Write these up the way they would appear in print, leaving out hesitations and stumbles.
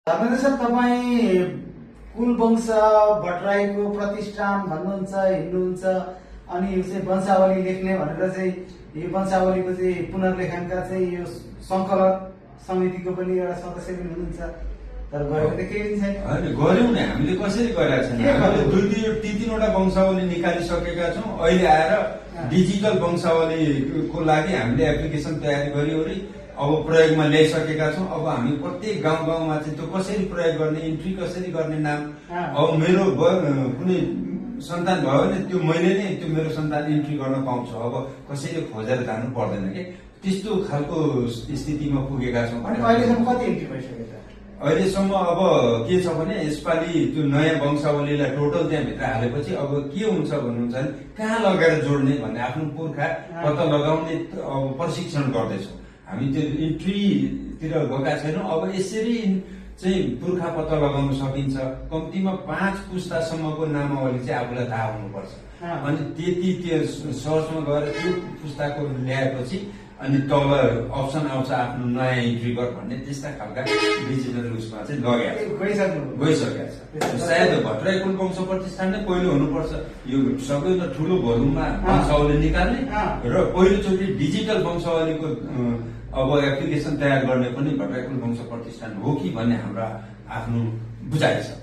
Dharmendra sir, तपाईँ कुल वंश भट्टराईको प्रतिष्ठान भन्नुहुन्छ, हिँड्नुहुन्छ, अनि यो चाहिँ वंशावली लेख्ने भनेर चाहिँ यो वंशावलीको चाहिँ पुनर्लेखनका चाहिँ यो संकलक समितिको पनि एउटा सदस्य पनि हुनुहुन्छ, तर गरेको त केही छैन। होइन, गऱ्यौँ नि, हामीले कसरी गरेका छैन। हामीले तीनवटा वंशावली निकालिसकेका छौँ। अहिले आएर डिजिटल वंशावलीको लागि हामीले एप्लिकेसन तयारी गरिवरी अब प्रयोगमा ल्याइसकेका छौँ। अब हामी प्रत्येक गाउँ गाउँमा चाहिँ त्यो कसरी प्रयोग गर्ने, इन्ट्री कसरी गर्ने नाम, अब मेरो कुनै सन्तान भयो भने त्यो मैले नै त्यो मेरो सन्तान इन्ट्री गर्न पाउँछु। अब कसैले खोजेर जानु पर्दैन कि त्यस्तो खालको स्थितिमा पुगेका छौँ। अहिलेसम्म कति इन्ट्री भइसक्यो त? अहिलेसम्म अब के छ भने यसपालि त्यो नयाँ वंशावलीलाई टोटल त्यहाँभित्र हालेपछि अब के हुन्छ भन्नुहुन्छ भने कहाँ लगेर जोड्ने भन्ने आफ्नो पुर्खा पत्ता लगाउने अब प्रशिक्षण गर्दैछौँ। हामी त्यो इन्ट्रीतिर गएका छैनौँ। अब यसरी चाहिँ पुर्खा पत्ता लगाउन सकिन्छ। कम्तीमा 5 पुस्तासम्मको नामावली चाहिँ आफूलाई थाहा हुनुपर्छ। अनि त्यति त्यो सर्चमा गएर त्यो पुस्ताको ल्याएपछि अनि तल अप्सन आउँछ आफ्नो नयाँ इन्ट्री गर भन्ने, त्यस्ता खालका डिजिटल उसमा चाहिँ गइसकेका छ। सायद भट्टराई कुल वंश प्रतिष्ठान नै पहिलो हुनुपर्छ यो सबैभन्दा ठुलो भोल्युममा वंशावली निकाल्ने र पहिलोचोटि डिजिटल वंशावलीको अब एप्लिकेसन तयार गर्ने पनि भट्टराई कुल वंश प्रतिष्ठान हो कि भन्ने हाम्रो आफ्नो बुझाइ छ।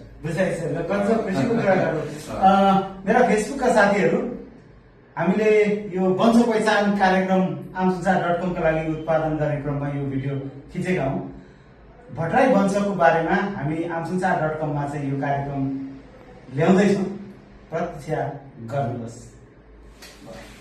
मेरा फेसबुकका साथीहरू, हामीले यो वंश पहिचान कार्यक्रम आमसंसार.com का लागि उत्पादन गर्ने क्रममा यो भिडियो खिचेका हौं। भट्टराई वंशको बारेमा हामी आमसंसार.com मा चाहिँ यो कार्यक्रम ल्याउँदैछौँ, प्रतीक्षा गर्नुहोस्।